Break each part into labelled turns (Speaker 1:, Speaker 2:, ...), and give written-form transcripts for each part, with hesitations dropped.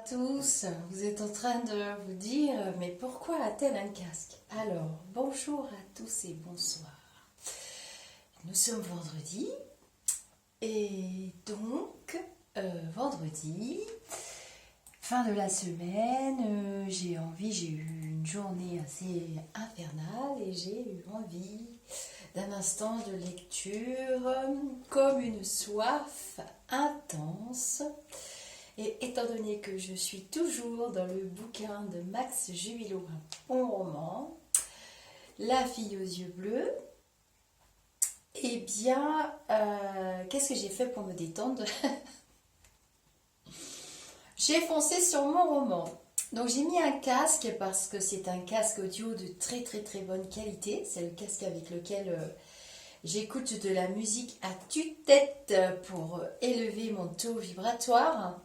Speaker 1: Tous, vous êtes en train de vous dire, mais pourquoi a-t-elle un casque? Alors, bonjour à tous et bonsoir. Nous sommes vendredi, et donc, vendredi, fin de la semaine, j'ai eu une journée assez infernale et j'ai eu envie d'un instant de lecture comme une soif intense. Et étant donné que je suis toujours dans le bouquin de Max Jubilo, un bon roman, La fille aux yeux bleus, eh bien, qu'est-ce que j'ai fait pour me détendre? J'ai foncé sur mon roman. Donc j'ai mis un casque parce que c'est un casque audio de très très très bonne qualité. C'est le casque avec lequel j'écoute de la musique à tue-tête pour élever mon taux vibratoire.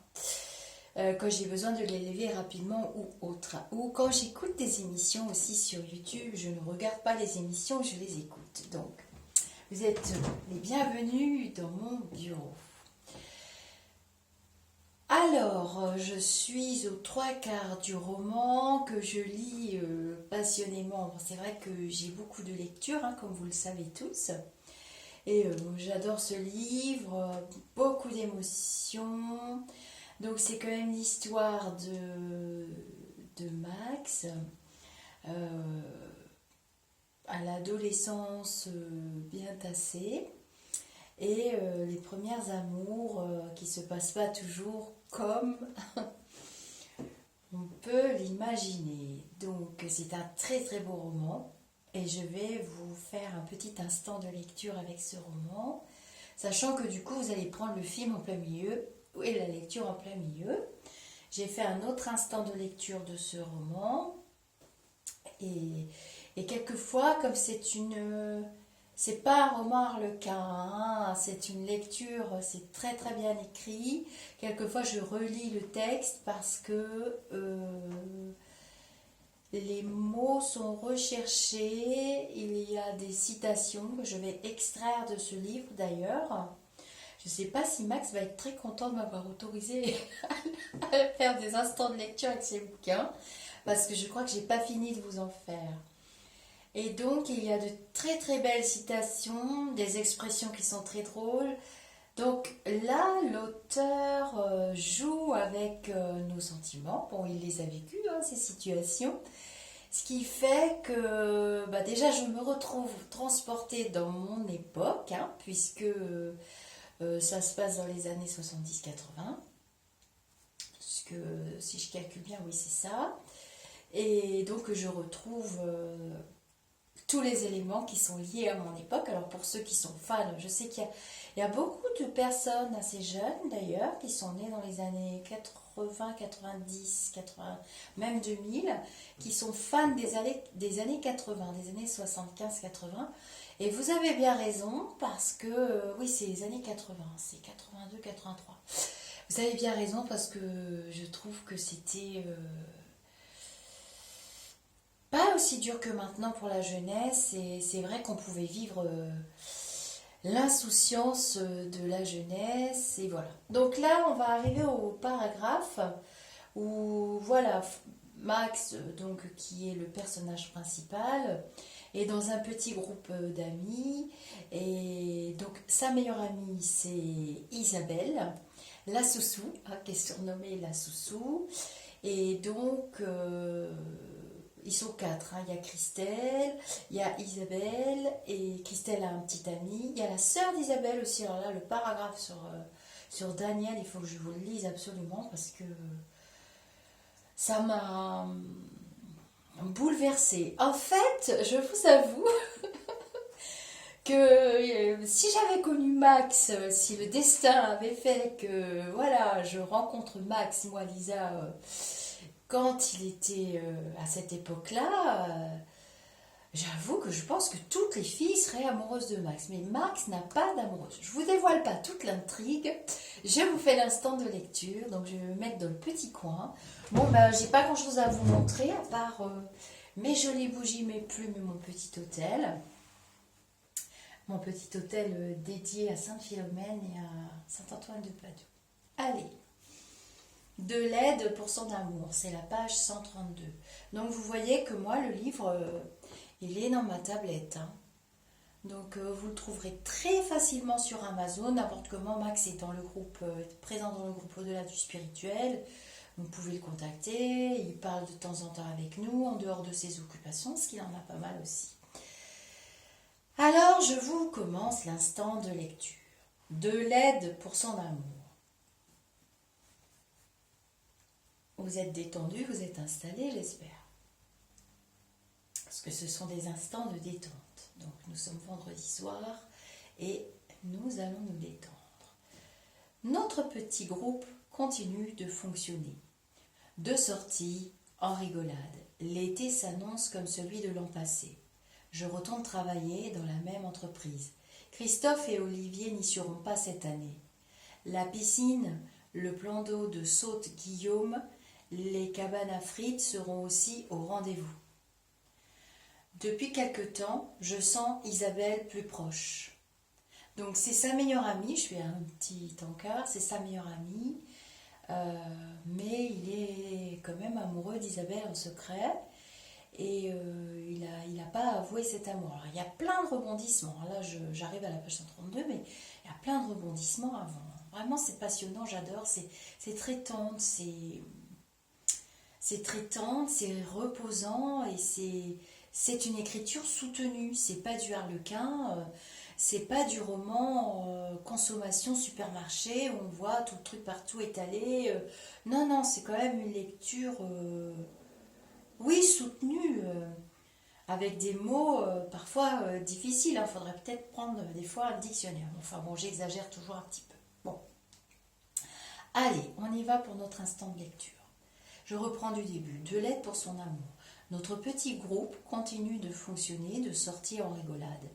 Speaker 1: Quand j'ai besoin de l'élever rapidement ou autre. Ou quand j'écoute des émissions aussi sur YouTube, je ne regarde pas les émissions, je les écoute. Donc, vous êtes les bienvenus dans mon bureau. Alors, je suis aux trois quarts du roman que je lis passionnément. C'est vrai que j'ai beaucoup de lectures, comme vous le savez tous. Et j'adore ce livre, beaucoup d'émotions. Donc c'est quand même l'histoire de Max à l'adolescence bien tassée et les premières amours qui ne se passent pas toujours comme on peut l'imaginer. Donc c'est un très très beau roman et je vais vous faire un petit instant de lecture avec ce roman, sachant que du coup vous allez prendre le film en plein milieu et la lecture en plein milieu. J'ai fait un autre instant de lecture de ce roman et quelquefois, comme c'est pas un roman harlequin, c'est une lecture, c'est très très bien écrit. Quelquefois, je relis le texte parce que les mots sont recherchés. Il y a des citations que je vais extraire de ce livre d'ailleurs. Je ne sais pas si Max va être très content de m'avoir autorisé à faire des instants de lecture avec ses bouquins, parce que je crois que j'ai pas fini de vous en faire. Et donc, il y a de très très belles citations, des expressions qui sont très drôles. Donc là, l'auteur joue avec nos sentiments. Bon, il les a vécus, ces situations. Ce qui fait que déjà, je me retrouve transportée dans mon époque, puisque ça se passe dans les années 70-80. Parce que si je calcule bien, oui, c'est ça. Et donc, je retrouve tous les éléments qui sont liés à mon époque. Alors, pour ceux qui sont fans, je sais qu'il y a beaucoup de personnes assez jeunes, d'ailleurs, qui sont nées dans les années 80, 90, 80, même 2000, qui sont fans des années 80, des années 75-80. Et vous avez bien raison, parce que, oui, c'est les années 80, c'est 82, 83. Vous avez bien raison, parce que je trouve que c'était pas aussi dur que maintenant pour la jeunesse. Et c'est vrai qu'on pouvait vivre l'insouciance de la jeunesse. Et voilà. Donc là, on va arriver au paragraphe où, voilà, Max, donc, qui est le personnage principal, est dans un petit groupe d'amis. Et donc, sa meilleure amie, c'est Isabelle, la Soussou, qui est surnommée la Soussou. Et donc, ils sont quatre. Il y a Christelle, il y a Isabelle, et Christelle a un petit ami. Il y a la sœur d'Isabelle aussi. Alors là, le paragraphe sur Daniel, il faut que je vous le lise absolument parce que ça m'a bouleversée. En fait, je vous avoue que si j'avais connu Max, si le destin avait fait que voilà, je rencontre Max, moi Lisa, quand il était à cette époque-là, j'avoue que je pense que toutes les filles seraient amoureuses de Max. Mais Max n'a pas d'amoureuse. Je vous dévoile pas toute l'intrigue. Je vous fais l'instant de lecture. Donc je vais me mettre dans le petit coin. Bon, j'ai pas grand-chose à vous montrer à part mes jolies bougies, mes plumes et mon petit hôtel. Mon petit hôtel dédié à Sainte-Philomène et à Saint-Antoine de Padoue. Allez, De l'aide pour son amour, c'est la page 132. Donc vous voyez que moi, le livre, il est dans ma tablette, hein. Donc vous le trouverez très facilement sur Amazon, n'importe comment. Max est dans le groupe, présent dans le groupe Au-delà du spirituel. Vous pouvez le contacter, il parle de temps en temps avec nous, en dehors de ses occupations, ce qu'il en a pas mal aussi. Alors je vous commence l'instant de lecture. De l'aide pour son amour. Vous êtes détendu, vous êtes installé, j'espère. Parce que ce sont des instants de détente. Donc nous sommes vendredi soir et nous allons nous détendre. Notre petit groupe continue de fonctionner. De sortie en rigolade. L'été s'annonce comme celui de l'an passé. Je retourne travailler dans la même entreprise. Christophe et Olivier n'y seront pas cette année. La piscine, le plan d'eau de Saute-Guillaume, les cabanes à frites seront aussi au rendez-vous. Depuis quelque temps, je sens Isabelle plus proche. Donc c'est sa meilleure amie, je fais un petit encart, c'est sa meilleure amie, mais il est quand même amoureux d'Isabelle en secret et il n'a pas avoué cet amour. Alors il y a plein de rebondissements, là j'arrive à la page 132, mais il y a plein de rebondissements avant. Vraiment c'est passionnant, j'adore, c'est très tendre, c'est très tendre, c'est reposant et c'est une écriture soutenue. C'est pas du harlequin, c'est pas du roman consommation supermarché où on voit tout le truc partout étalé. Non, non, c'est quand même une lecture, oui, soutenue, avec des mots parfois difficiles. Il faudrait peut-être prendre des fois un dictionnaire. Enfin bon, j'exagère toujours un petit peu. Bon, allez, on y va pour notre instant de lecture. Je reprends du début. De l'aide pour son amour. Notre petit groupe continue de fonctionner, de sortir en rigolade.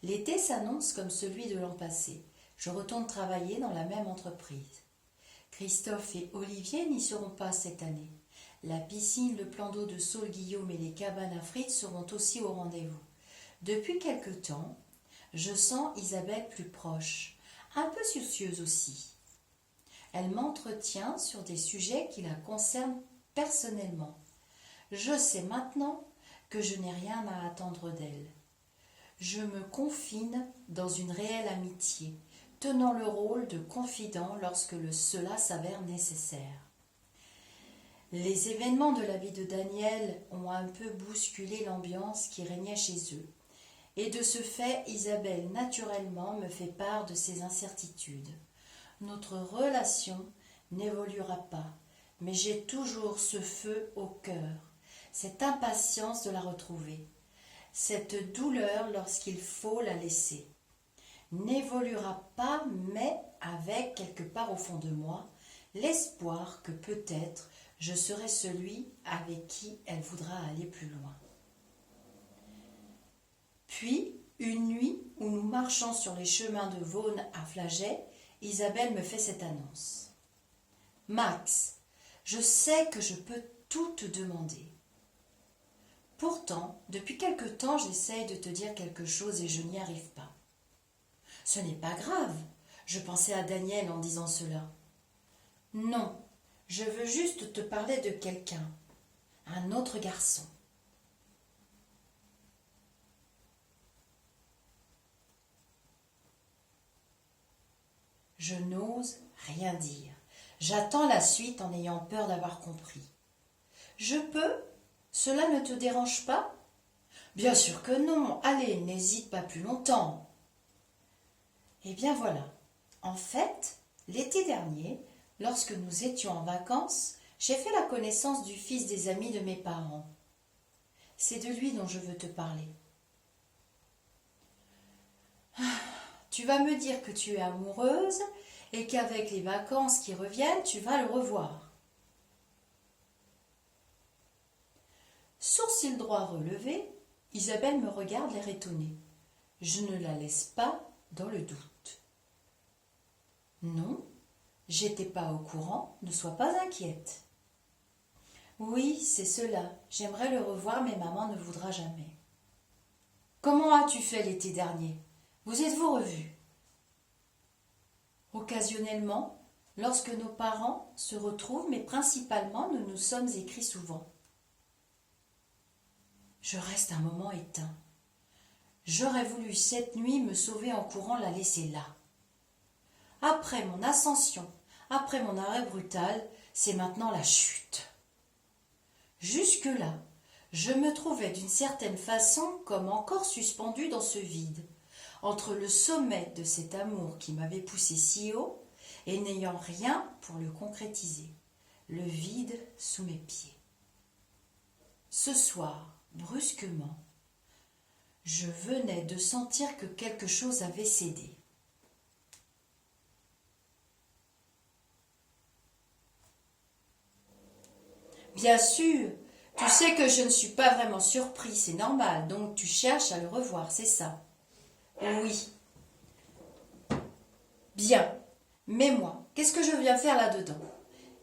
Speaker 1: L'été s'annonce comme celui de l'an passé. Je retourne travailler dans la même entreprise. Christophe et Olivier n'y seront pas cette année. La piscine, le plan d'eau de Saule-Guillaume et les cabanes à frites seront aussi au rendez-vous. Depuis quelque temps, je sens Isabelle plus proche, un peu soucieuse aussi. Elle m'entretient sur des sujets qui la concernent personnellement. Je sais maintenant que je n'ai rien à attendre d'elle. Je me confine dans une réelle amitié, tenant le rôle de confident lorsque cela s'avère nécessaire. Les événements de la vie de Daniel ont un peu bousculé l'ambiance qui régnait chez eux, et de ce fait, Isabelle naturellement me fait part de ses incertitudes. Notre relation n'évoluera pas, mais j'ai toujours ce feu au cœur, cette impatience de la retrouver, cette douleur lorsqu'il faut la laisser. N'évoluera pas, mais avec quelque part au fond de moi, l'espoir que peut-être je serai celui avec qui elle voudra aller plus loin. Puis, une nuit où nous marchons sur les chemins de Vaugnes à Flaget, Isabelle me fait cette annonce. « Max, je sais que je peux tout te demander. Pourtant, depuis quelque temps, j'essaye de te dire quelque chose et je n'y arrive pas. Ce n'est pas grave, je pensais à Daniel en disant cela. Non, je veux juste te parler de quelqu'un, un autre garçon. Je n'ose rien dire. J'attends la suite en ayant peur d'avoir compris. Je peux? Cela ne te dérange pas? Bien sûr que non. Allez, n'hésite pas plus longtemps. Eh bien voilà. En fait, l'été dernier, lorsque nous étions en vacances, j'ai fait la connaissance du fils des amis de mes parents. C'est de lui dont je veux te parler. Tu vas me dire que tu es amoureuse et qu'avec les vacances qui reviennent, tu vas le revoir. Sourcil droit relevé, Isabelle me regarde l'air étonné. Je ne la laisse pas dans le doute. Non, j'étais pas au courant, ne sois pas inquiète. Oui, c'est cela, j'aimerais le revoir mais maman ne voudra jamais. Comment as-tu fait l'été dernier? Vous êtes-vous revus? Occasionnellement, lorsque nos parents se retrouvent, mais principalement nous nous sommes écrits souvent. Je reste un moment éteint. J'aurais voulu cette nuit me sauver en courant, la laisser là. Après mon ascension, après mon arrêt brutal, c'est maintenant la chute. Jusque-là, je me trouvais d'une certaine façon comme encore suspendue dans ce vide, entre le sommet de cet amour qui m'avait poussé si haut et n'ayant rien pour le concrétiser, le vide sous mes pieds. Ce soir, brusquement, je venais de sentir que quelque chose avait cédé. Bien sûr, tu sais que je ne suis pas vraiment surpris, c'est normal, donc tu cherches à le revoir, c'est ça? Oui. Bien. Mais moi, qu'est-ce que je viens faire là-dedans?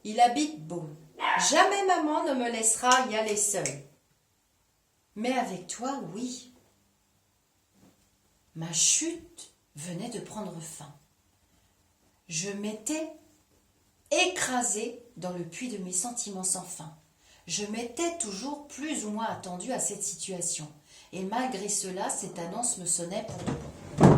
Speaker 1: Il habite Beaune. Jamais maman ne me laissera y aller seule. Mais avec toi, oui. Ma chute venait de prendre fin. Je m'étais écrasée dans le puits de mes sentiments sans fin. Je m'étais toujours plus ou moins attendue à cette situation. Et malgré cela, cette annonce me sonnait pour de bon.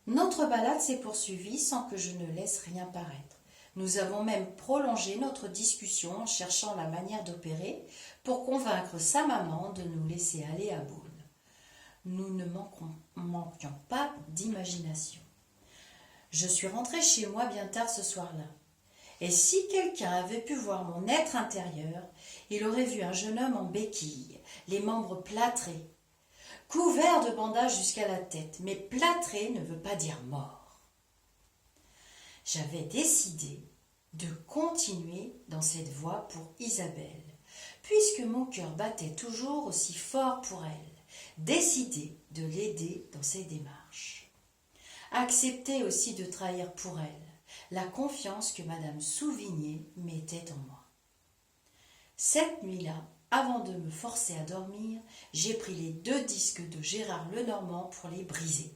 Speaker 1: Notre balade s'est poursuivie sans que je ne laisse rien paraître. Nous avons même prolongé notre discussion en cherchant la manière d'opérer pour convaincre sa maman de nous laisser aller à Beaune. Nous ne manquions pas d'imagination. Je suis rentrée chez moi bien tard ce soir-là. Et si quelqu'un avait pu voir mon être intérieur, il aurait vu un jeune homme en béquille, les membres plâtrés, couvert de bandages jusqu'à la tête, mais plâtré ne veut pas dire mort. J'avais décidé de continuer dans cette voie pour Isabelle, puisque mon cœur battait toujours aussi fort pour elle, décidé de l'aider dans ses démarches. Accepter aussi de trahir pour elle la confiance que Madame Souvigné mettait en moi. Cette nuit-là, avant de me forcer à dormir, j'ai pris les 2 disques de Gérard Lenormand pour les briser.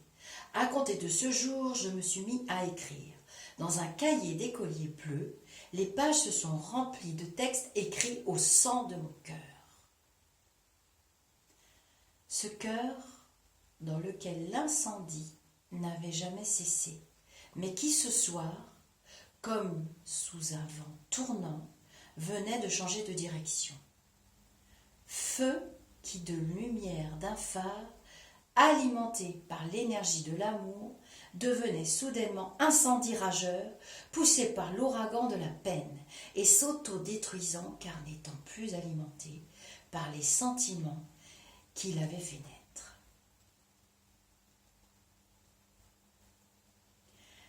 Speaker 1: À compter de ce jour, je me suis mis à écrire. Dans un cahier d'écolier bleu, les pages se sont remplies de textes écrits au sang de mon cœur. Ce cœur dans lequel l'incendie n'avait jamais cessé, mais qui ce soir, comme sous un vent tournant, venait de changer de direction. Feu qui de lumière d'un phare, alimenté par l'énergie de l'amour, devenait soudainement incendie rageur, poussé par l'ouragan de la peine et s'auto-détruisant car n'étant plus alimenté par les sentiments qui l'avaient fait naître.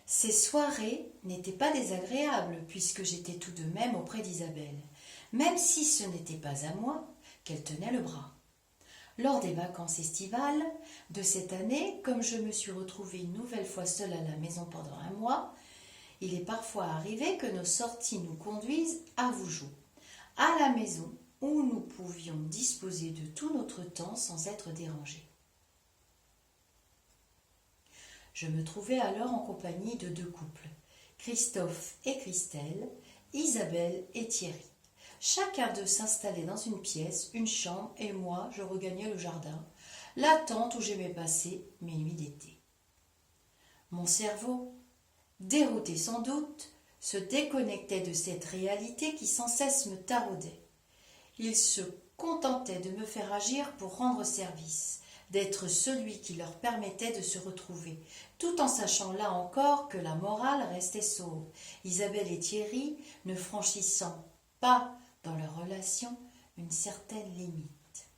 Speaker 1: Ces soirées n'étaient pas désagréables puisque j'étais tout de même auprès d'Isabelle, même si ce n'était pas à moi qu'elle tenait le bras. Lors des vacances estivales de cette année, comme je me suis retrouvée une nouvelle fois seule à la maison pendant un mois, il est parfois arrivé que nos sorties nous conduisent à Vougeot, à la maison où nous pouvions disposer de tout notre temps sans être dérangés. Je me trouvais alors en compagnie de 2 couples, Christophe et Christelle, Isabelle et Thierry. Chacun d'eux s'installait dans une pièce, une chambre, et moi, je regagnais le jardin, la tente où j'aimais passer mes nuits d'été. Mon cerveau, dérouté sans doute, se déconnectait de cette réalité qui sans cesse me taraudait. Il se contentait de me faire agir pour rendre service, d'être celui qui leur permettait de se retrouver, tout en sachant là encore que la morale restait sauve, Isabelle et Thierry ne franchissant pas dans leur relation une certaine limite.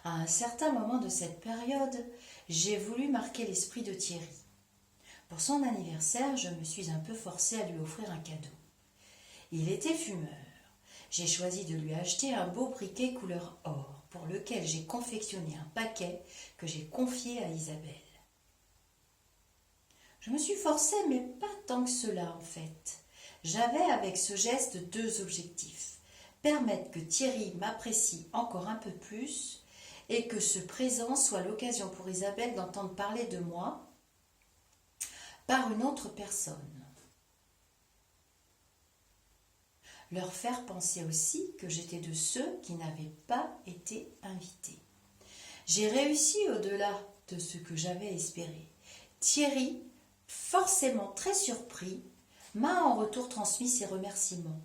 Speaker 1: À un certain moment de cette période, j'ai voulu marquer l'esprit de Thierry. Pour son anniversaire, je me suis un peu forcée à lui offrir un cadeau. Il était fumeur. J'ai choisi de lui acheter un beau briquet couleur or, pour lequel j'ai confectionné un paquet que j'ai confié à Isabelle. Je me suis forcée, mais pas tant que cela en fait. J'avais avec ce geste 2 objectifs. permettre que Thierry m'apprécie encore un peu plus et que ce présent soit l'occasion pour Isabelle d'entendre parler de moi par une autre personne. Leur faire penser aussi que j'étais de ceux qui n'avaient pas été invités. J'ai réussi au-delà de ce que j'avais espéré. Thierry, forcément très surpris, m'a en retour transmis ses remerciements.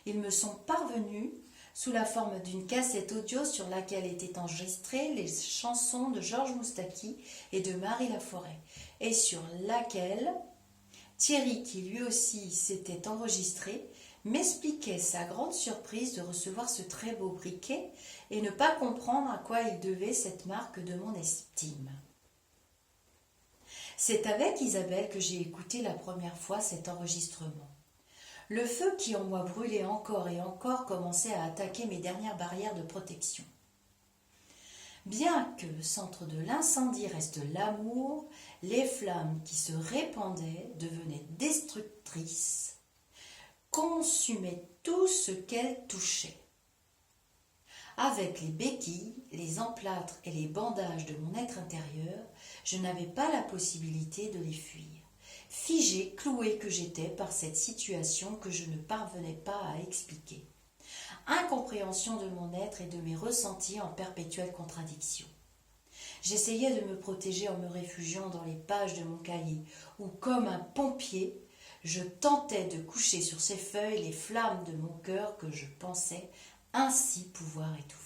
Speaker 1: Ils me sont parvenus sous la forme d'une cassette audio sur laquelle étaient enregistrées les chansons de Georges Moustaki et de Marie Laforêt, et sur laquelle Thierry, qui lui aussi s'était enregistré, m'expliquait sa grande surprise de recevoir ce très beau briquet et ne pas comprendre à quoi il devait cette marque de mon estime. C'est avec Isabelle que j'ai écouté la première fois cet enregistrement. Le feu qui en moi brûlait encore et encore commençait à attaquer mes dernières barrières de protection. Bien que le centre de l'incendie reste l'amour, les flammes qui se répandaient devenaient destructrices, consumaient tout ce qu'elles touchaient. Avec les béquilles, les emplâtres et les bandages de mon être intérieur, je n'avais pas la possibilité de les fuir. Figée, clouée que j'étais par cette situation que je ne parvenais pas à expliquer. Incompréhension de mon être et de mes ressentis en perpétuelle contradiction. J'essayais de me protéger en me réfugiant dans les pages de mon cahier, où, comme un pompier, je tentais de coucher sur ces feuilles les flammes de mon cœur que je pensais ainsi pouvoir étouffer.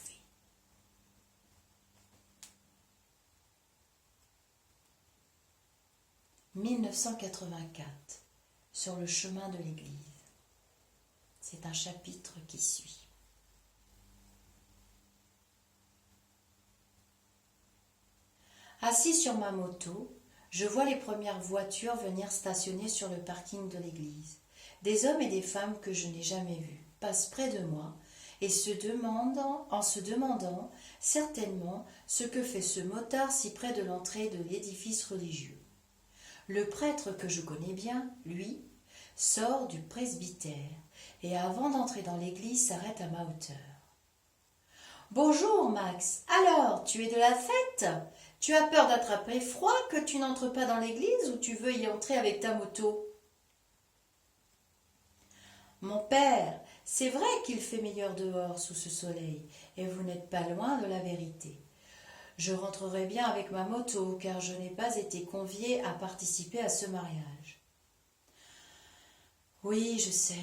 Speaker 1: « 1984, sur le chemin de l'église. C'est un chapitre qui suit. Assis sur ma moto, je vois les premières voitures venir stationner sur le parking de l'église. Des hommes et des femmes que je n'ai jamais vus passent près de moi et en se demandant certainement ce que fait ce motard si près de l'entrée de l'édifice religieux. Le prêtre que je connais bien, lui, sort du presbytère et avant d'entrer dans l'église s'arrête à ma hauteur. « Bonjour Max, alors tu es de la fête ? Tu as peur d'attraper froid que tu n'entres pas dans l'église ou tu veux y entrer avec ta moto ?» Mon père, c'est vrai qu'il fait meilleur dehors sous ce soleil, et vous n'êtes pas loin de la vérité. Je rentrerai bien avec ma moto, car je n'ai pas été conviée à participer à ce mariage. Oui, je sais,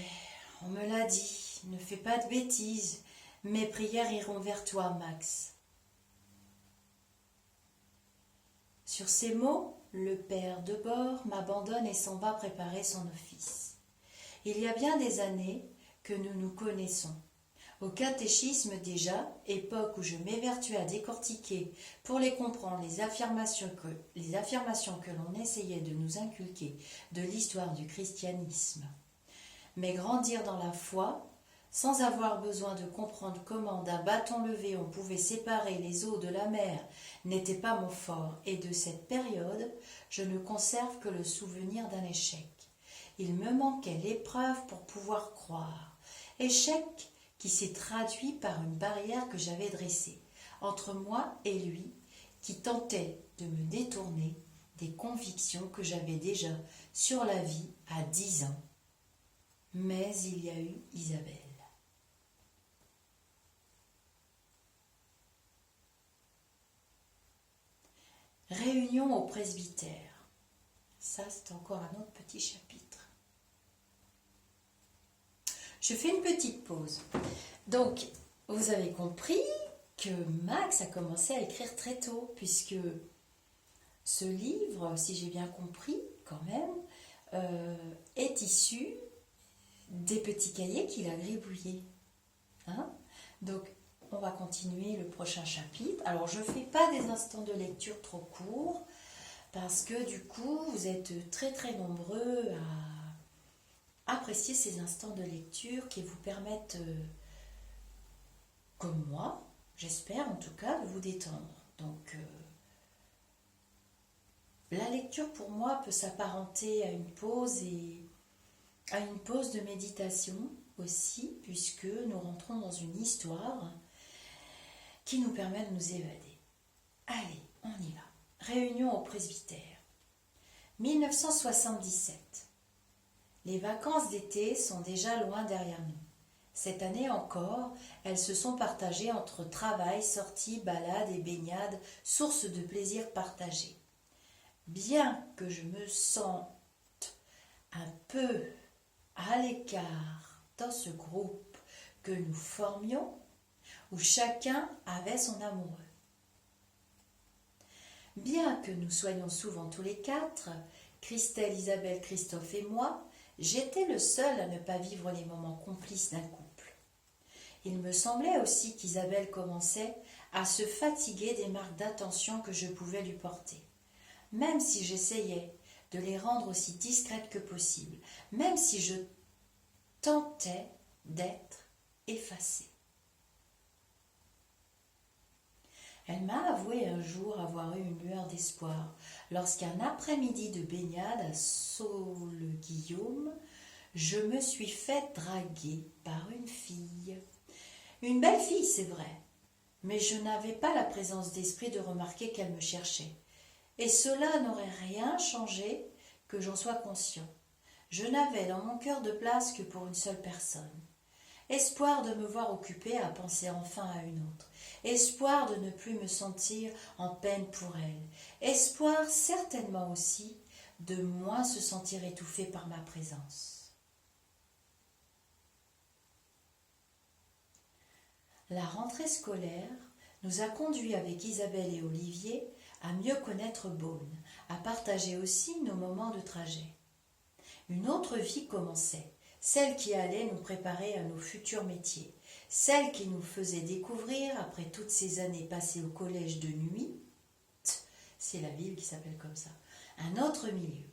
Speaker 1: on me l'a dit, ne fais pas de bêtises, mes prières iront vers toi, Max. Sur ces mots, le père de bord m'abandonne et s'en va préparer son office. Il y a bien des années que nous nous connaissons. Au catéchisme déjà, époque où je m'évertuais à décortiquer pour les comprendre les affirmations que l'on essayait de nous inculquer de l'histoire du christianisme. Mais grandir dans la foi, sans avoir besoin de comprendre comment d'un bâton levé on pouvait séparer les eaux de la mer, n'était pas mon fort, et de cette période, je ne conserve que le souvenir d'un échec. Il me manquait l'épreuve pour pouvoir croire. Échec qui s'est traduit par une barrière que j'avais dressée entre moi et lui, qui tentait de me détourner des convictions que j'avais déjà sur la vie à 10 ans. Mais il y a eu Isabelle. Réunion au presbytère. Ça, c'est encore un autre petit chapitre. Je fais une petite pause. Donc, vous avez compris que Max a commencé à écrire très tôt, puisque ce livre, si j'ai bien compris quand même, est issu des petits cahiers qu'il a gribouillés. Hein? Donc, on va continuer le prochain chapitre. Alors, je ne fais pas des instants de lecture trop courts, parce que du coup, vous êtes très très nombreux à apprécier ces instants de lecture qui vous permettent, comme moi, j'espère en tout cas, de vous détendre. Donc, la lecture pour moi peut s'apparenter à une pause de méditation, aussi, puisque nous rentrons dans une histoire qui nous permet de nous évader. Allez, on y va. Réunion au presbytère. 1977. Les vacances d'été sont déjà loin derrière nous. Cette année encore, elles se sont partagées entre travail, sorties, balades et baignades, source de plaisir partagé. Bien que je me sente un peu à l'écart dans ce groupe que nous formions, où chacun avait son amoureux. Bien que nous soyons souvent tous les quatre, Christelle, Isabelle, Christophe et moi, j'étais le seul à ne pas vivre les moments complices d'un couple. Il me semblait aussi qu'Isabelle commençait à se fatiguer des marques d'attention que je pouvais lui porter, même si j'essayais de les rendre aussi discrètes que possible, même si je tentais d'être effacée. Elle m'a avoué un jour avoir eu une lueur d'espoir lorsqu'un après-midi de baignade à Saule-Guillaume, je me suis fait draguer par une fille. Une belle fille, c'est vrai, mais je n'avais pas la présence d'esprit de remarquer qu'elle me cherchait. Et cela n'aurait rien changé que j'en sois conscient. Je n'avais dans mon cœur de place que pour une seule personne. Espoir de me voir occupée à penser enfin à une autre. Espoir de ne plus me sentir en peine pour elle. Espoir certainement aussi de moins se sentir étouffée par ma présence. La rentrée scolaire nous a conduits avec Isabelle et Olivier à mieux connaître Beaune, à partager aussi nos moments de trajet. Une autre vie commençait. Celle qui allait nous préparer à nos futurs métiers, celle qui nous faisait découvrir, après toutes ces années passées au collège de nuit, c'est la ville qui s'appelle comme ça, un autre milieu.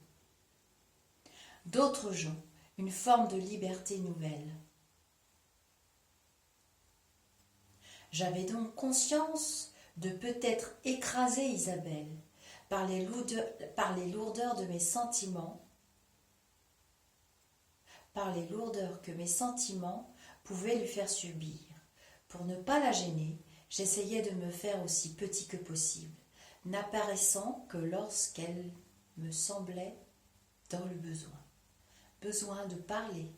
Speaker 1: D'autres gens, une forme de liberté nouvelle. J'avais donc conscience de peut-être écraser Isabelle par les lourdeurs de mes sentiments, par les lourdeurs que mes sentiments pouvaient lui faire subir. Pour ne pas la gêner, j'essayais de me faire aussi petit que possible, n'apparaissant que lorsqu'elle me semblait dans le besoin. Besoin de parler,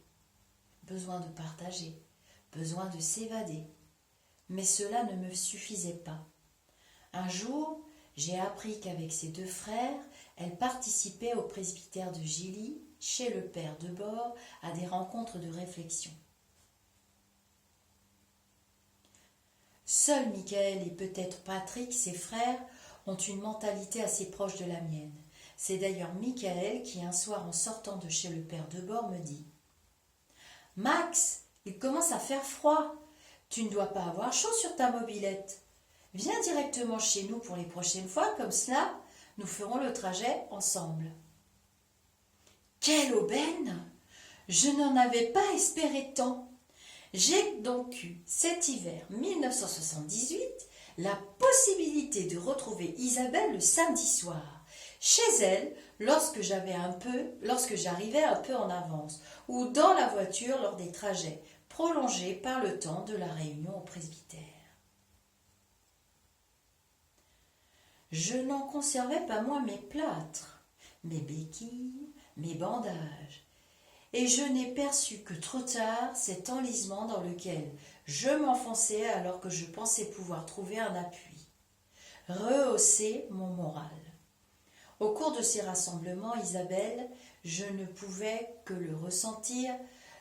Speaker 1: besoin de partager, besoin de s'évader. Mais cela ne me suffisait pas. Un jour, j'ai appris qu'avec ses deux frères, elle participait au presbytère de Gilly, chez le père Debord, à des rencontres de réflexion. Seuls Michael et peut-être Patrick, ses frères, ont une mentalité assez proche de la mienne. C'est d'ailleurs Michael qui, un soir en sortant de chez le père Debord, me dit « Max, il commence à faire froid. Tu ne dois pas avoir chaud sur ta mobilette. Viens directement chez nous pour les prochaines fois, comme cela, nous ferons le trajet ensemble. » Quelle aubaine! Je n'en avais pas espéré tant. J'ai donc eu cet hiver 1978 la possibilité de retrouver Isabelle le samedi soir, chez elle lorsque j'arrivais un peu en avance, ou dans la voiture lors des trajets prolongés par le temps de la réunion au presbytère. Je n'en conservais pas moins mes plâtres, mes béquilles, mes bandages, et je n'ai perçu que trop tard cet enlisement dans lequel je m'enfonçais alors que je pensais pouvoir trouver un appui, rehausser mon moral. Au cours de ces rassemblements, Isabelle, je ne pouvais que le ressentir,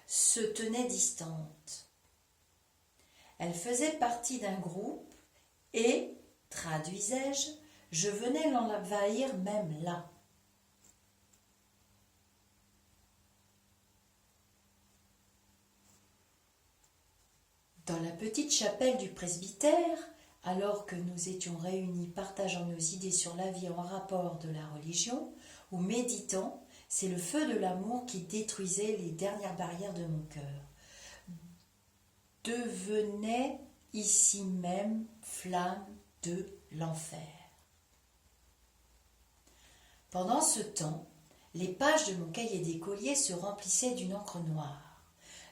Speaker 1: se tenait distante. Elle faisait partie d'un groupe et, traduisais-je, je venais l'envahir même là. Dans la petite chapelle du presbytère, alors que nous étions réunis partageant nos idées sur la vie en rapport de la religion, ou méditant, c'est le feu de l'amour qui détruisait les dernières barrières de mon cœur. Devenait ici même flamme de l'enfer. Pendant ce temps, les pages de mon cahier d'écolier se remplissaient d'une encre noire.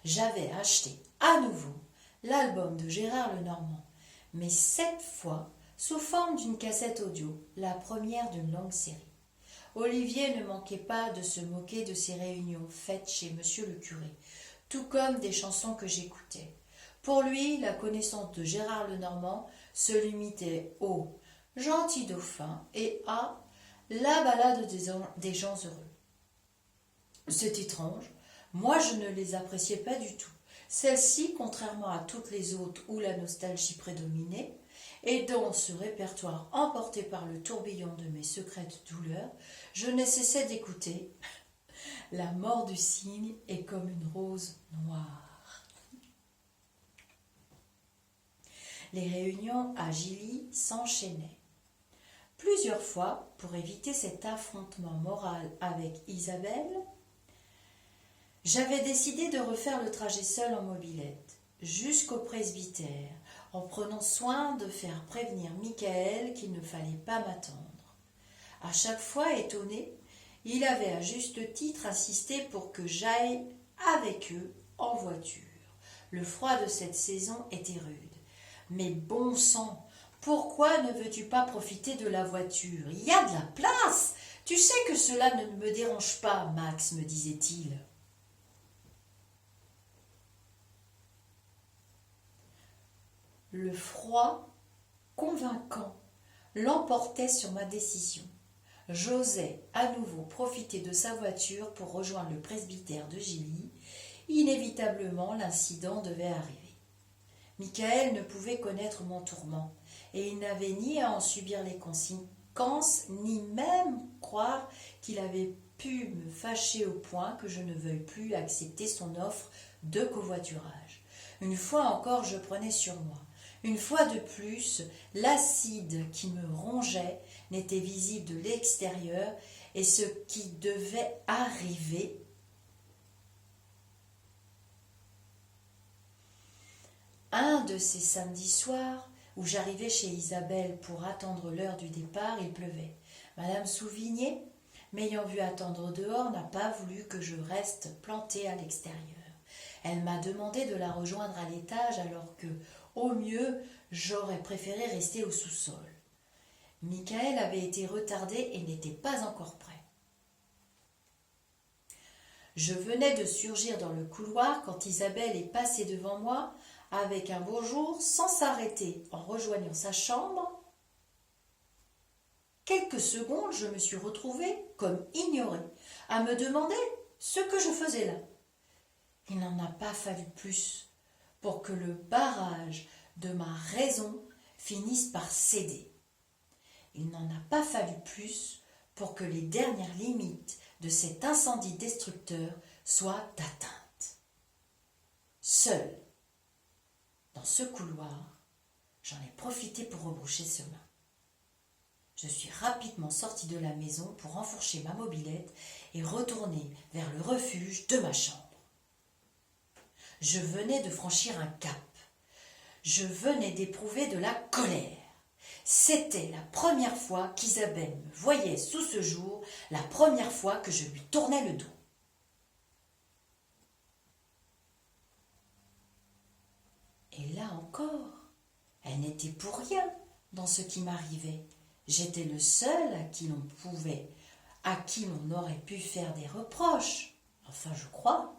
Speaker 1: j'avais acheté à nouveau l'album de Gérard Lenormand, mais cette fois sous forme d'une cassette audio, la première d'une longue série. Olivier ne manquait pas de se moquer de ces réunions faites chez monsieur le curé, tout comme des chansons que j'écoutais. Pour lui, la connaissance de Gérard Lenormand se limitait au Gentil Dauphin et à La Ballade des gens heureux. C'est étrange, moi je ne les appréciais pas du tout. Celle-ci, contrairement à toutes les autres où la nostalgie prédominait, et dans ce répertoire emporté par le tourbillon de mes secrètes douleurs, je ne cessais d'écouter « La mort du cygne est comme une rose noire ». Les réunions à Gilly s'enchaînaient. Plusieurs fois, pour éviter cet affrontement moral avec Isabelle, j'avais décidé de refaire le trajet seul en mobilette, jusqu'au presbytère, en prenant soin de faire prévenir Michael qu'il ne fallait pas m'attendre. À chaque fois étonné, il avait à juste titre insisté pour que j'aille avec eux en voiture. Le froid de cette saison était rude. Mais bon sang, pourquoi ne veux-tu pas profiter de la voiture? Il y a de la place. Tu sais que cela ne me dérange pas, Max, me disait-il. Le froid convaincant l'emportait sur ma décision. J'osais à nouveau profiter de sa voiture pour rejoindre le presbytère de Gilly. Inévitablement, l'incident devait arriver. Michael ne pouvait connaître mon tourment, et il n'avait ni à en subir les conséquences, ni même croire qu'il avait pu me fâcher au point que je ne veuille plus accepter son offre de covoiturage. Une fois encore, je prenais sur moi. Une fois de plus, l'acide qui me rongeait n'était visible de l'extérieur et ce qui devait arriver un de ces samedis soirs où j'arrivais chez Isabelle pour attendre l'heure du départ, il pleuvait. Madame Souvigné, m'ayant vu attendre dehors, n'a pas voulu que je reste plantée à l'extérieur. Elle m'a demandé de la rejoindre à l'étage alors que, au mieux, j'aurais préféré rester au sous-sol. Michael avait été retardé et n'était pas encore prêt. Je venais de surgir dans le couloir quand Isabelle est passée devant moi avec un bonjour sans s'arrêter en rejoignant sa chambre. Quelques secondes, je me suis retrouvée comme ignorée, à me demander ce que je faisais là. Il n'en a pas fallu plus pour que le barrage de ma raison finisse par céder. Il n'en a pas fallu plus pour que les dernières limites de cet incendie destructeur soient atteintes. Seule, dans ce couloir, j'en ai profité pour rebrousser chemin. Je suis rapidement sortie de la maison pour enfourcher ma mobilette et retourner vers le refuge de ma chambre. Je venais de franchir un cap. Je venais d'éprouver de la colère. C'était la première fois qu'Isabelle me voyait sous ce jour, la première fois que je lui tournais le dos. Et là encore, elle n'était pour rien dans ce qui m'arrivait. J'étais le seul à qui l'on aurait pu faire des reproches. Enfin, je crois.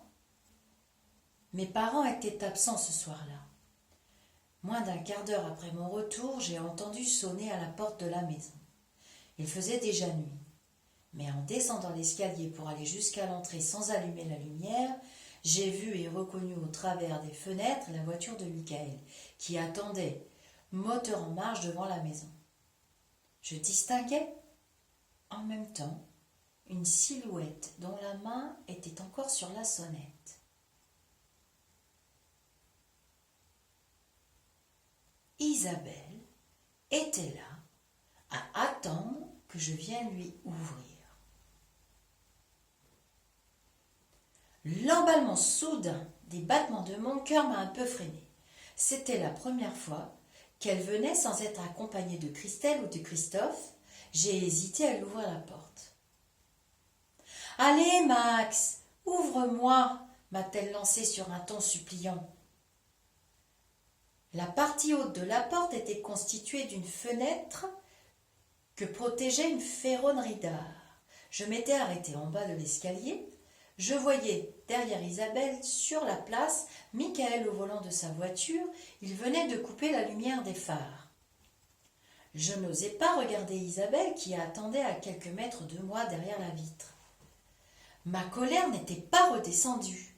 Speaker 1: Mes parents étaient absents ce soir-là. Moins d'un quart d'heure après mon retour, j'ai entendu sonner à la porte de la maison. Il faisait déjà nuit. Mais en descendant l'escalier pour aller jusqu'à l'entrée sans allumer la lumière, j'ai vu et reconnu au travers des fenêtres la voiture de Michael, qui attendait, moteur en marche devant la maison. Je distinguais, en même temps, une silhouette dont la main était encore sur la sonnette. Isabelle était là, à attendre que je vienne lui ouvrir. L'emballement soudain des battements de mon cœur m'a un peu freiné. C'était la première fois qu'elle venait sans être accompagnée de Christelle ou de Christophe. J'ai hésité à lui ouvrir la porte. « Allez, Max, ouvre-moi » m'a-t-elle lancé sur un ton suppliant. La partie haute de la porte était constituée d'une fenêtre que protégeait une ferronnerie d'art. Je m'étais arrêtée en bas de l'escalier. Je voyais derrière Isabelle, sur la place, Michael au volant de sa voiture. Il venait de couper la lumière des phares. Je n'osais pas regarder Isabelle qui attendait à quelques mètres de moi derrière la vitre. Ma colère n'était pas redescendue.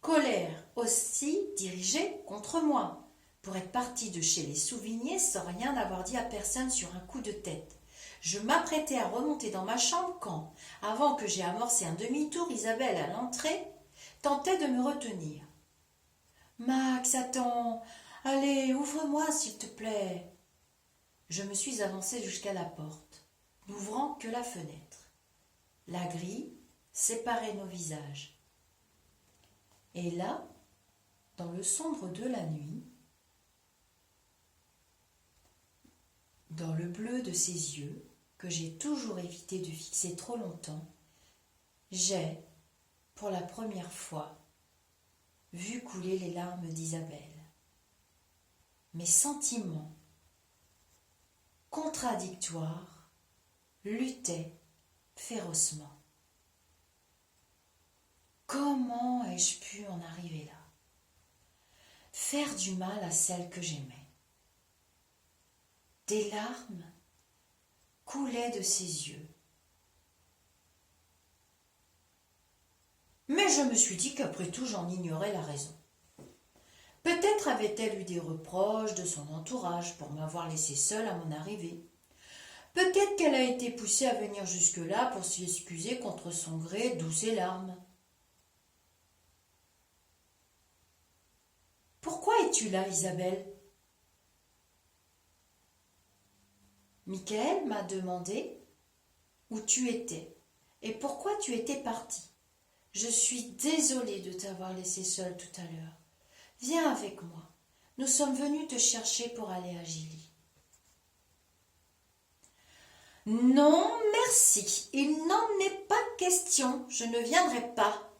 Speaker 1: Colère aussi dirigée contre moi, pour être partie de chez les Souvigniers sans rien avoir dit à personne sur un coup de tête. Je m'apprêtais à remonter dans ma chambre quand, avant que j'aie amorcé un demi-tour, Isabelle, à l'entrée, tentait de me retenir. « Max, attends, allez, ouvre-moi s'il te plaît. » Je me suis avancée jusqu'à la porte, n'ouvrant que la fenêtre. La grille séparait nos visages. Et là, dans le sombre de la nuit, dans le bleu de ses yeux, que j'ai toujours évité de fixer trop longtemps, j'ai, pour la première fois, vu couler les larmes d'Isabelle. Mes sentiments, contradictoires, luttaient férocement. Comment ai-je pu en arriver là? Faire du mal à celle que j'aimais. Des larmes coulaient de ses yeux. Mais je me suis dit qu'après tout, j'en ignorais la raison. Peut-être avait-elle eu des reproches de son entourage pour m'avoir laissé seule à mon arrivée. Peut-être qu'elle a été poussée à venir jusque-là pour s'y excuser contre son gré, d'où ses larmes. Pourquoi es-tu là, Isabelle? Michael m'a demandé où tu étais et pourquoi tu étais partie. Je suis désolée de t'avoir laissée seule tout à l'heure. Viens avec moi. Nous sommes venus te chercher pour aller à Gilly. Non, merci. Il n'en est pas question. Je ne viendrai pas.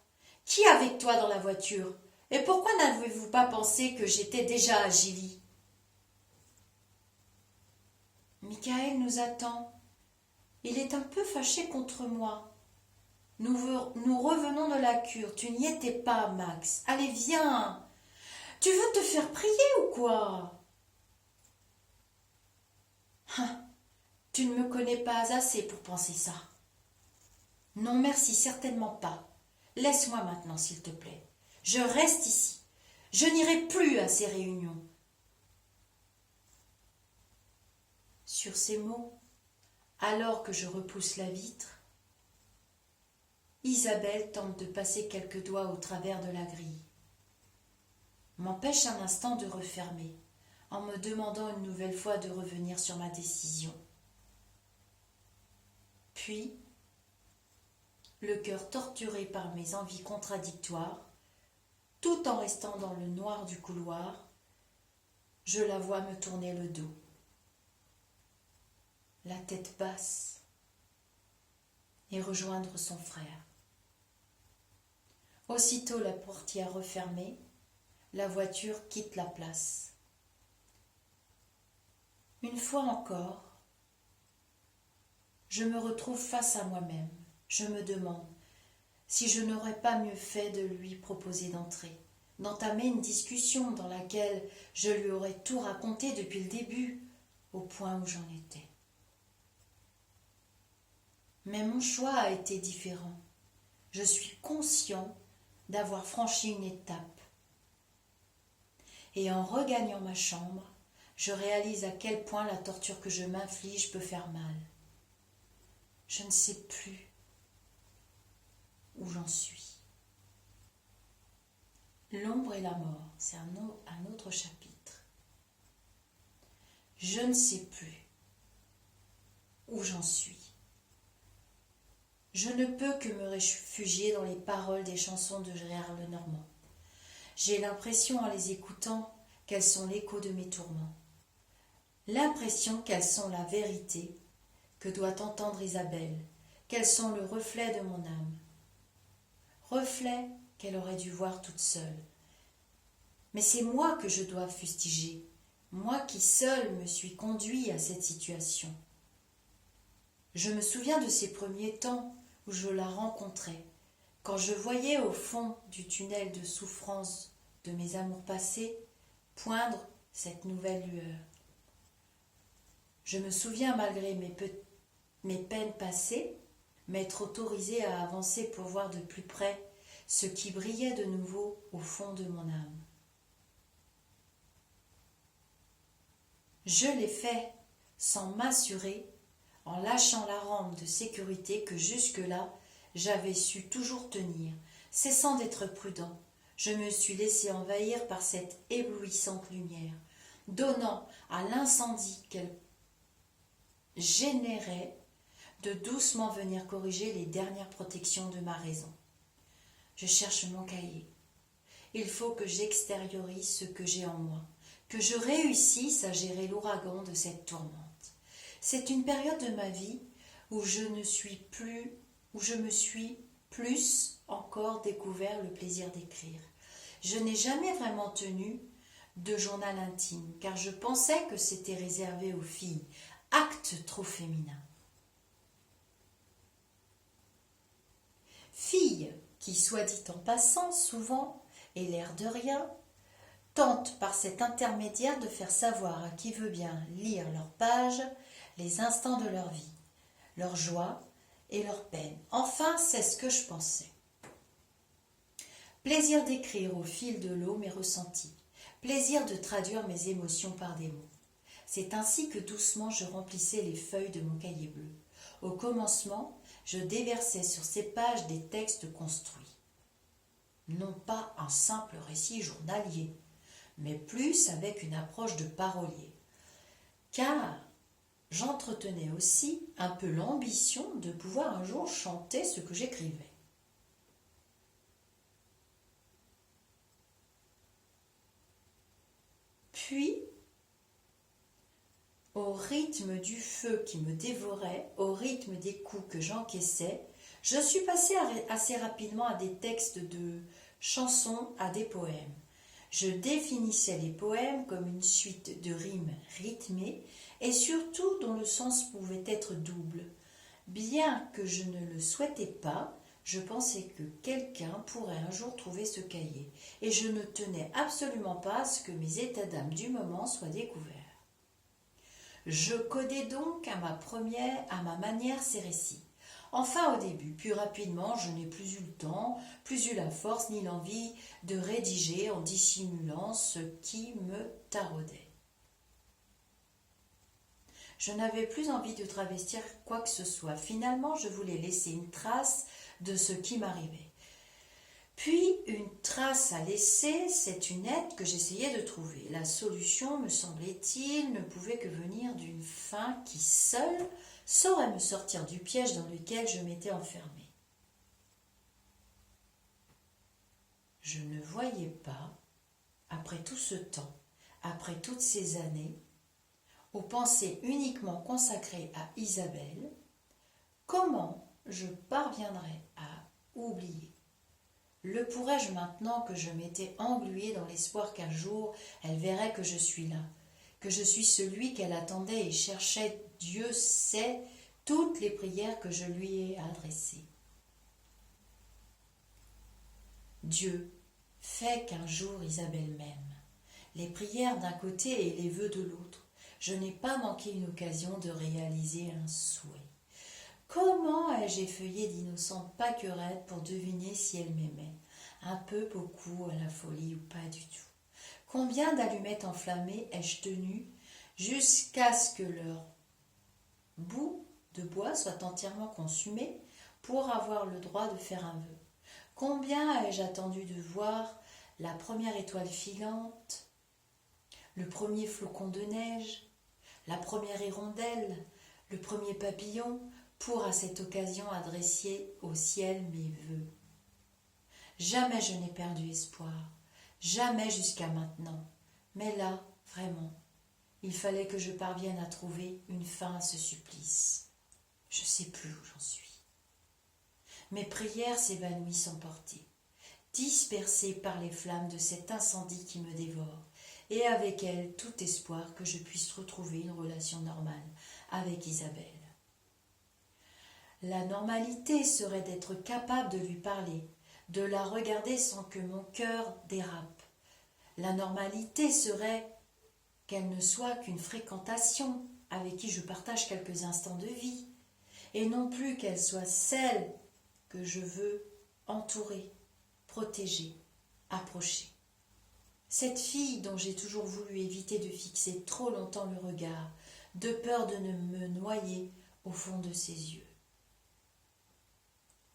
Speaker 1: Qui est avec toi dans la voiture? Et pourquoi n'avez-vous pas pensé que j'étais déjà à Gilly? Michael nous attend. Il est un peu fâché contre moi. Nous revenons de la cure. Tu n'y étais pas, Max. Allez, viens. Tu veux te faire prier ou quoi? Tu ne me connais pas assez pour penser ça. Non, merci, certainement pas. Laisse-moi maintenant, s'il te plaît. Je reste ici. Je n'irai plus à ces réunions. Sur ces mots, alors que je repousse la vitre, Isabelle tente de passer quelques doigts au travers de la grille, m'empêche un instant de refermer, en me demandant une nouvelle fois de revenir sur ma décision. Puis, le cœur torturé par mes envies contradictoires, tout en restant dans le noir du couloir, je la vois me tourner le dos, la tête basse, et rejoindre son frère. Aussitôt la portière refermée, la voiture quitte la place. Une fois encore, je me retrouve face à moi-même. Je me demande si je n'aurais pas mieux fait de lui proposer d'entrer, d'entamer une discussion dans laquelle je lui aurais tout raconté depuis le début, au point où j'en étais. Mais mon choix a été différent. Je suis conscient d'avoir franchi une étape. Et en regagnant ma chambre, je réalise à quel point la torture que je m'inflige peut faire mal. Je ne sais plus où j'en suis. L'ombre et la mort, c'est un autre chapitre. Je ne sais plus où j'en suis. Je ne peux que me réfugier dans les paroles des chansons de Gérard Lenormand. J'ai l'impression en les écoutant qu'elles sont l'écho de mes tourments. L'impression qu'elles sont la vérité que doit entendre Isabelle, qu'elles sont le reflet de mon âme. Reflet qu'elle aurait dû voir toute seule. Mais c'est moi que je dois fustiger, moi qui seul me suis conduit à cette situation. Je me souviens de ces premiers temps où je la rencontrais, quand je voyais au fond du tunnel de souffrance de mes amours passés poindre cette nouvelle lueur. Je me souviens, malgré mes peines passées, m'être autorisée à avancer pour voir de plus près ce qui brillait de nouveau au fond de mon âme. Je l'ai fait sans m'assurer, en lâchant la rampe de sécurité que jusque-là j'avais su toujours tenir. Cessant d'être prudent, je me suis laissé envahir par cette éblouissante lumière, donnant à l'incendie qu'elle générait de doucement venir corriger les dernières protections de ma raison. Je cherche mon cahier. Il faut que j'extériorise ce que j'ai en moi, que je réussisse à gérer l'ouragan de cette tourmente. C'est une période de ma vie où je me suis plus encore découvert le plaisir d'écrire. Je n'ai jamais vraiment tenu de journal intime, car je pensais que c'était réservé aux filles, acte trop féminin. Filles qui, soit dit en passant, souvent, et l'air de rien, tentent par cet intermédiaire de faire savoir à qui veut bien lire leurs pages les instants de leur vie, leur joie et leur peine. Enfin, c'est ce que je pensais. Plaisir d'écrire au fil de l'eau mes ressentis, plaisir de traduire mes émotions par des mots. C'est ainsi que doucement je remplissais les feuilles de mon cahier bleu. Au commencement, je déversais sur ces pages des textes construits. Non pas un simple récit journalier, mais plus avec une approche de parolier. Car j'entretenais aussi un peu l'ambition de pouvoir un jour chanter ce que j'écrivais. Puis, au rythme du feu qui me dévorait, au rythme des coups que j'encaissais, je suis passée assez rapidement à des textes de chansons, à des poèmes. Je définissais les poèmes comme une suite de rimes rythmées et surtout dont le sens pouvait être double. Bien que je ne le souhaitais pas, je pensais que quelqu'un pourrait un jour trouver ce cahier et je ne tenais absolument pas à ce que mes états d'âme du moment soient découverts. Je codais donc à ma manière ces récits. Enfin au début, puis rapidement, je n'ai plus eu le temps, plus eu la force ni l'envie de rédiger en dissimulant ce qui me taraudait. Je n'avais plus envie de travestir quoi que ce soit. Finalement, je voulais laisser une trace de ce qui m'arrivait. Puis, une trace à laisser, c'est une aide que j'essayais de trouver. La solution, me semblait-il, ne pouvait que venir d'une fin qui, seule, saurait me sortir du piège dans lequel je m'étais enfermée. Je ne voyais pas, après tout ce temps, après toutes ces années, aux pensées uniquement consacrées à Isabelle, comment je parviendrais à oublier. Le pourrais-je maintenant que je m'étais engluée dans l'espoir qu'un jour elle verrait que je suis là, que je suis celui qu'elle attendait et cherchait, Dieu sait, toutes les prières que je lui ai adressées. Dieu, fais qu'un jour Isabelle m'aime. Les prières d'un côté et les vœux de l'autre. Je n'ai pas manqué une occasion de réaliser un souhait. Comment ai-je effeuillé d'innocentes pâquerettes pour deviner si elle m'aimait? Un peu, beaucoup, à la folie ou pas du tout. Combien d'allumettes enflammées ai-je tenu jusqu'à ce que leur bout de bois soit entièrement consumé pour avoir le droit de faire un vœu? Combien ai-je attendu de voir la première étoile filante, le premier flocon de neige, la première hirondelle, le premier papillon, pour à cette occasion adresser au ciel mes vœux. Jamais je n'ai perdu espoir, jamais jusqu'à maintenant, mais là, vraiment, il fallait que je parvienne à trouver une fin à ce supplice. Je ne sais plus où j'en suis. Mes prières s'évanouissent sans portée. dispersée par les flammes de cet incendie qui me dévore, et avec elle tout espoir que je puisse retrouver une relation normale avec Isabelle. La normalité serait d'être capable de lui parler, de la regarder sans que mon cœur dérape. La normalité serait qu'elle ne soit qu'une fréquentation avec qui je partage quelques instants de vie, et non plus qu'elle soit celle que je veux entourer, protéger, approcher. Cette fille dont j'ai toujours voulu éviter de fixer trop longtemps le regard, de peur de ne me noyer au fond de ses yeux.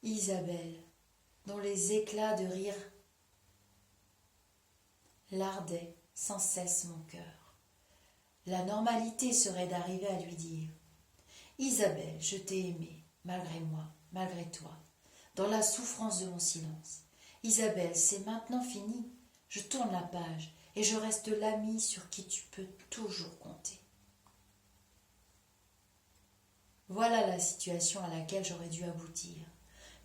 Speaker 1: Isabelle, dont les éclats de rire lardaient sans cesse mon cœur. La normalité serait d'arriver à lui dire « Isabelle, je t'ai aimée, malgré moi, malgré toi, dans la souffrance de mon silence. Isabelle, c'est maintenant fini, je tourne la page et je reste l'amie sur qui tu peux toujours compter. » Voilà la situation à laquelle j'aurais dû aboutir.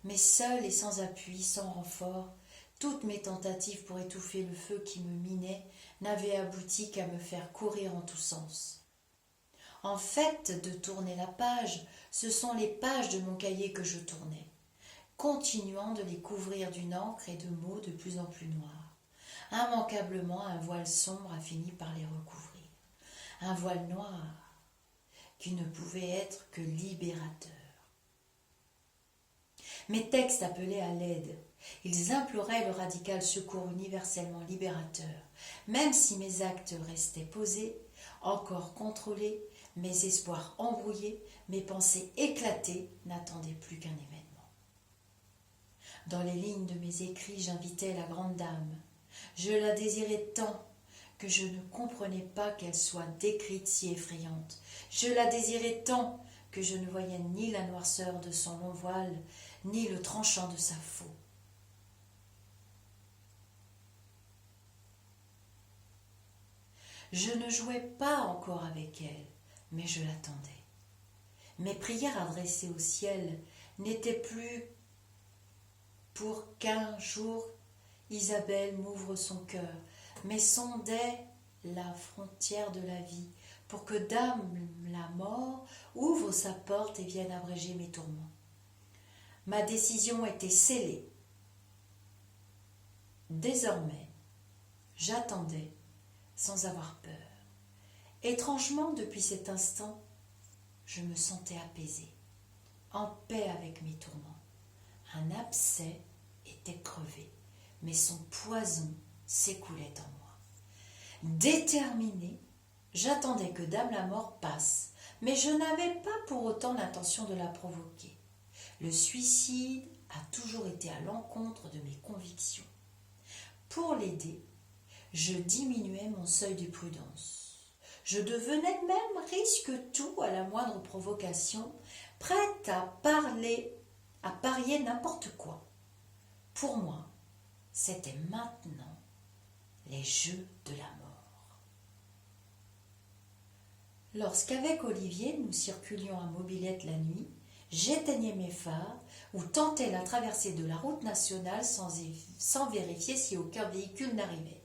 Speaker 1: Mais seule et sans appui, sans renfort, toutes mes tentatives pour étouffer le feu qui me minait n'avaient abouti qu'à me faire courir en tous sens. En fait, de tourner la page, ce sont les pages de mon cahier que je tournais, continuant de les couvrir d'une encre et de mots de plus en plus noirs. Immanquablement, un voile sombre a fini par les recouvrir. Un voile noir qui ne pouvait être que libérateur. Mes textes appelaient à l'aide. Ils imploraient le radical secours universellement libérateur. Même si mes actes restaient posés, encore contrôlés, mes espoirs embrouillés, mes pensées éclatées n'attendaient plus qu'un événement. Dans les lignes de mes écrits, j'invitais la grande dame. Je la désirais tant que je ne comprenais pas qu'elle soit décrite si effrayante. Je la désirais tant que je ne voyais ni la noirceur de son long voile, ni le tranchant de sa faux. Je ne jouais pas encore avec elle, mais je l'attendais. Mes prières adressées au ciel n'étaient plus pour qu'un jour Isabelle m'ouvre son cœur, mais sondaient la frontière de la vie pour que Dame la mort ouvre sa porte et vienne abréger mes tourments. Ma décision était scellée. Désormais, j'attendais sans avoir peur. Étrangement, depuis cet instant, je me sentais apaisée, en paix avec mes tourments. Un abcès était crevé, mais son poison s'écoulait en moi. Déterminée, j'attendais que Dame la mort passe, mais je n'avais pas pour autant l'intention de la provoquer. Le suicide a toujours été à l'encontre de mes convictions. Pour l'aider, je diminuais mon seuil de prudence. Je devenais même risque tout à la moindre provocation, prête à parier n'importe quoi. Pour moi, c'était maintenant les jeux de la mort. Lorsqu'avec Olivier, nous circulions à Mobilette la nuit, j'éteignais mes phares ou tentais la traversée de la route nationale sans vérifier si aucun véhicule n'arrivait.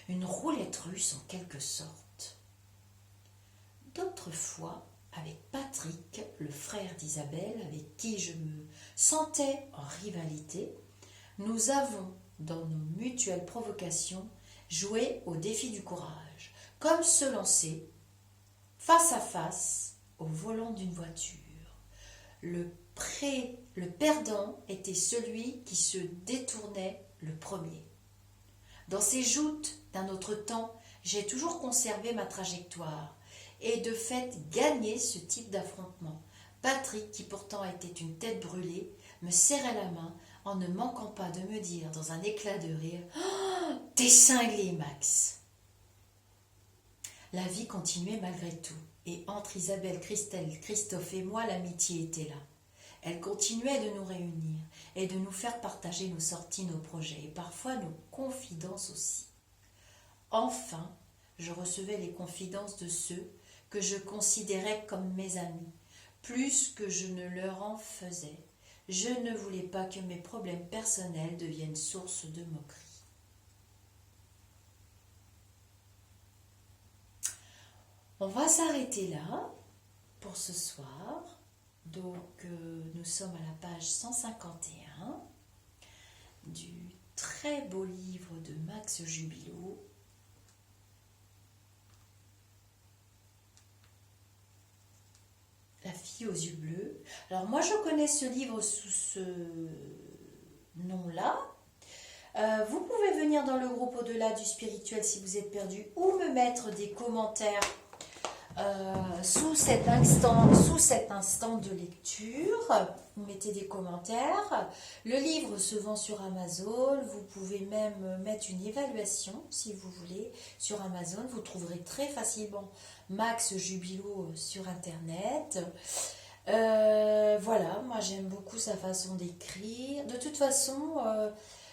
Speaker 1: Une roulette russe en quelque sorte. D'autres fois, avec Patrick, le frère d'Isabelle, avec qui je me sentais en rivalité, nous avons, dans nos mutuelles provocations, joué au défi du courage, comme se lancer face à face au volant d'une voiture. Le perdant était celui qui se détournait le premier. Dans ces joutes d'un autre temps, j'ai toujours conservé ma trajectoire et de fait gagné ce type d'affrontement. Patrick, qui pourtant était une tête brûlée, me serrait la main en ne manquant pas de me dire dans un éclat de rire « Oh, t'es cinglé, Max !» La vie continuait malgré tout, et entre Isabelle, Christelle, Christophe et moi, l'amitié était là. Elle continuait de nous réunir et de nous faire partager nos sorties, nos projets et parfois nos confidences aussi. Enfin, je recevais les confidences de ceux que je considérais comme mes amis, plus que je ne leur en faisais. Je ne voulais pas que mes problèmes personnels deviennent source de moquerie. On va s'arrêter là pour ce soir. Donc, nous sommes à la page 151 du très beau livre de Max Jubilo. La fille aux yeux bleus. Alors moi je connais ce livre sous ce nom-là. Vous pouvez venir dans le groupe Au-delà du spirituel si vous êtes perdu ou me mettre des commentaires sous cet instant de lecture. Vous mettez des commentaires. Le livre se vend sur Amazon. Vous pouvez même mettre une évaluation si vous voulez sur Amazon. Vous trouverez très facilement Max Jubilo sur internet. Voilà, moi j'aime beaucoup sa façon d'écrire. De toute façon,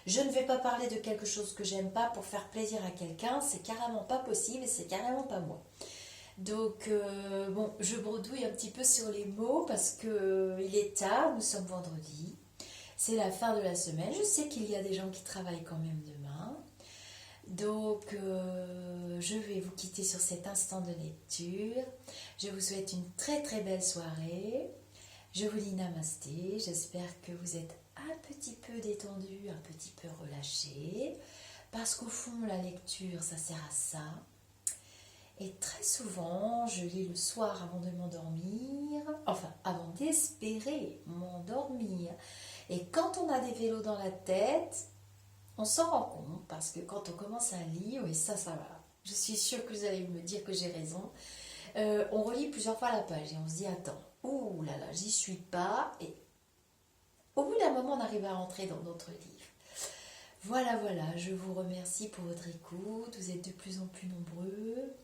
Speaker 1: je ne vais pas parler de quelque chose que j'aime pas pour faire plaisir à quelqu'un. C'est carrément pas possible et c'est carrément pas moi. Donc, bon, je bredouille un petit peu sur les mots parce que il est tard, nous sommes vendredi. C'est la fin de la semaine. Je sais qu'il y a des gens qui travaillent quand même demain. Donc, je vais vous quitter sur cet instant de lecture. Je vous souhaite une très très belle soirée. Je vous dis namasté. J'espère que vous êtes un petit peu détendu, un petit peu relâché. Parce qu'au fond, la lecture, ça sert à ça. Et très souvent, je lis le soir avant de m'endormir. Enfin, avant d'espérer m'endormir. Et quand on a des vélos dans la tête, on s'en rend compte parce que quand on commence à lire, et ça va. Je suis sûre que vous allez me dire que j'ai raison. On relit plusieurs fois la page et on se dit attends, ouh là là, j'y suis pas. Et au bout d'un moment, on arrive à rentrer dans notre livre. Voilà, je vous remercie pour votre écoute. Vous êtes de plus en plus nombreux.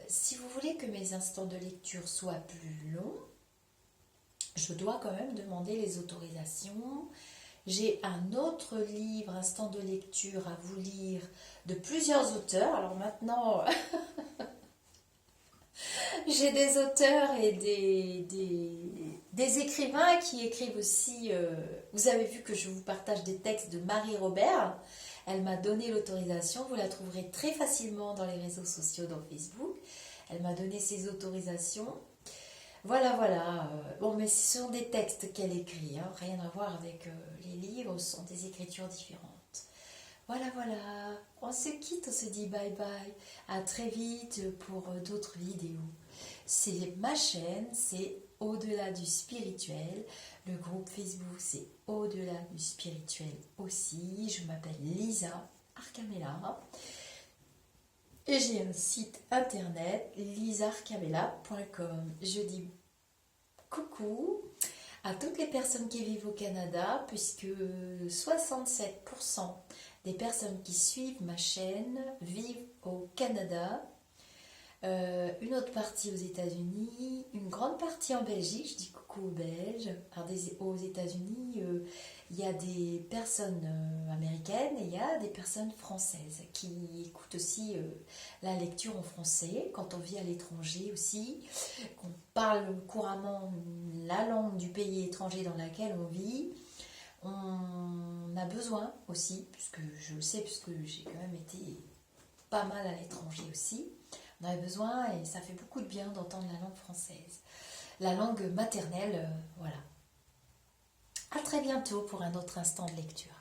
Speaker 1: Si vous voulez que mes instants de lecture soient plus longs, je dois quand même demander les autorisations. J'ai un autre livre, instant de lecture, à vous lire de plusieurs auteurs. Alors maintenant, j'ai des auteurs et des écrivains qui écrivent aussi. Vous avez vu que je vous partage des textes de Marie Robert. Elle m'a donné l'autorisation. Vous la trouverez très facilement dans les réseaux sociaux, dans Facebook. Elle m'a donné ses autorisations. Voilà. Bon, mais ce sont des textes qu'elle écrit, hein, rien à voir avec les livres, ce sont des écritures différentes. Voilà. On se quitte, on se dit bye bye. À très vite pour d'autres vidéos. C'est ma chaîne, c'est Au-delà du spirituel. Le groupe Facebook, c'est Au-delà du spirituel aussi. Je m'appelle Lisa Arcamella. Et j'ai un site internet, lisarcamella.com. Je dis coucou à toutes les personnes qui vivent au Canada, puisque 67% des personnes qui suivent ma chaîne vivent au Canada. Une autre partie aux États-Unis, une grande partie en Belgique, je dis coucou aux Belges. Alors aux États-Unis, il y a des personnes américaines et il y a des personnes françaises qui écoutent aussi la lecture en français quand on vit à l'étranger aussi, qu'on parle couramment la langue du pays étranger dans lequel on vit. On a besoin aussi, puisque je le sais, puisque j'ai quand même été pas mal à l'étranger aussi. On avait besoin et ça fait beaucoup de bien d'entendre la langue française. La langue maternelle, voilà. À très bientôt pour un autre instant de lecture.